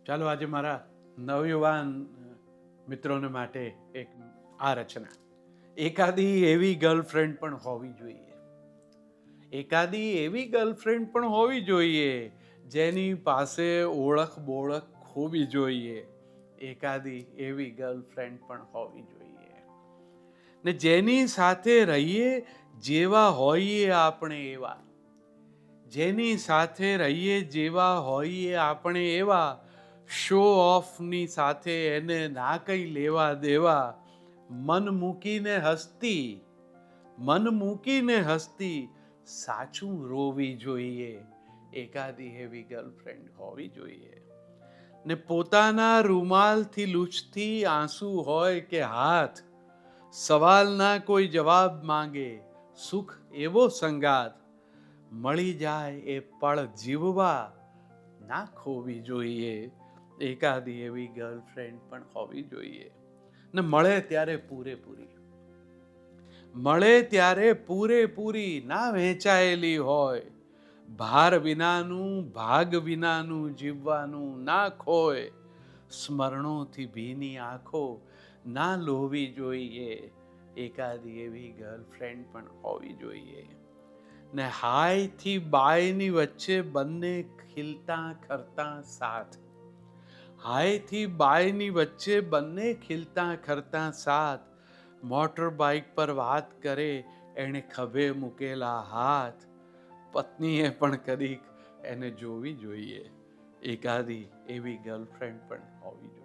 ચાલો આજે મારા નવયુવાન મિત્રોને માટે એક આ રચના. એકાદી એવી ગર્લફ્રેન્ડ પણ હોવી જોઈએ, એકાદી એવી ગર્લફ્રેન્ડ પણ હોવી જોઈએ જેની પાસે ઓળખ બોળખ હોવી જોઈએ, એકાદી એવી ગર્લફ્રેન્ડ પણ હોવી જોઈએ ને જેની સાથે રહીએ જેવા હોઈએ આપણે એવા, જેની સાથે રહીએ જેવા હોઈએ આપણે એવા, શો ઓફની સાથે એને ના કંઈ લેવા દેવા, મન મૂકીને હસતી સાચું રોવી જોઈએ, એકાદી એવી ગર્લફ્રેન્ડ હોવી જોઈએ ને પોતાના રૂમાલથી લૂછતી આંસુ હોય કે હાથ, સવાલના કોઈ જવાબ માંગે, સુખ એવો સંગાત, મળી જાય એ પળ જીવવા ના ખોવી જોઈએ, એકાદી એવી ગર્લફ્રેન્ડ પણ હોવી જોઈએ ને મળે ત્યારે પૂરેપૂરી ના વહેંચાયેલી હોય, ભાર વિનાનું ભાગ વિનાનું જીવવાનું ના ખોય, સ્મરણોથી ભીની આંખો ના લોવી જોઈએ, એકાદી એવી ગર્લફ્રેન્ડ પણ હોવી જોઈએ ને હાયથી બાયની વચ્ચે બંને ખીલતા ખરતા સાથ, હાયથી બાયની વચ્ચે બંને ખીલતા ખરતા સાથ, મોટર બાઇક પર વાત કરે એણે ખભે મૂકેલા હાથ, પત્નીએ પણ કદીક એને જોવી જોઈએ, એકાદી એવી ગર્લફ્રેન્ડ પણ હોવી જોઈએ.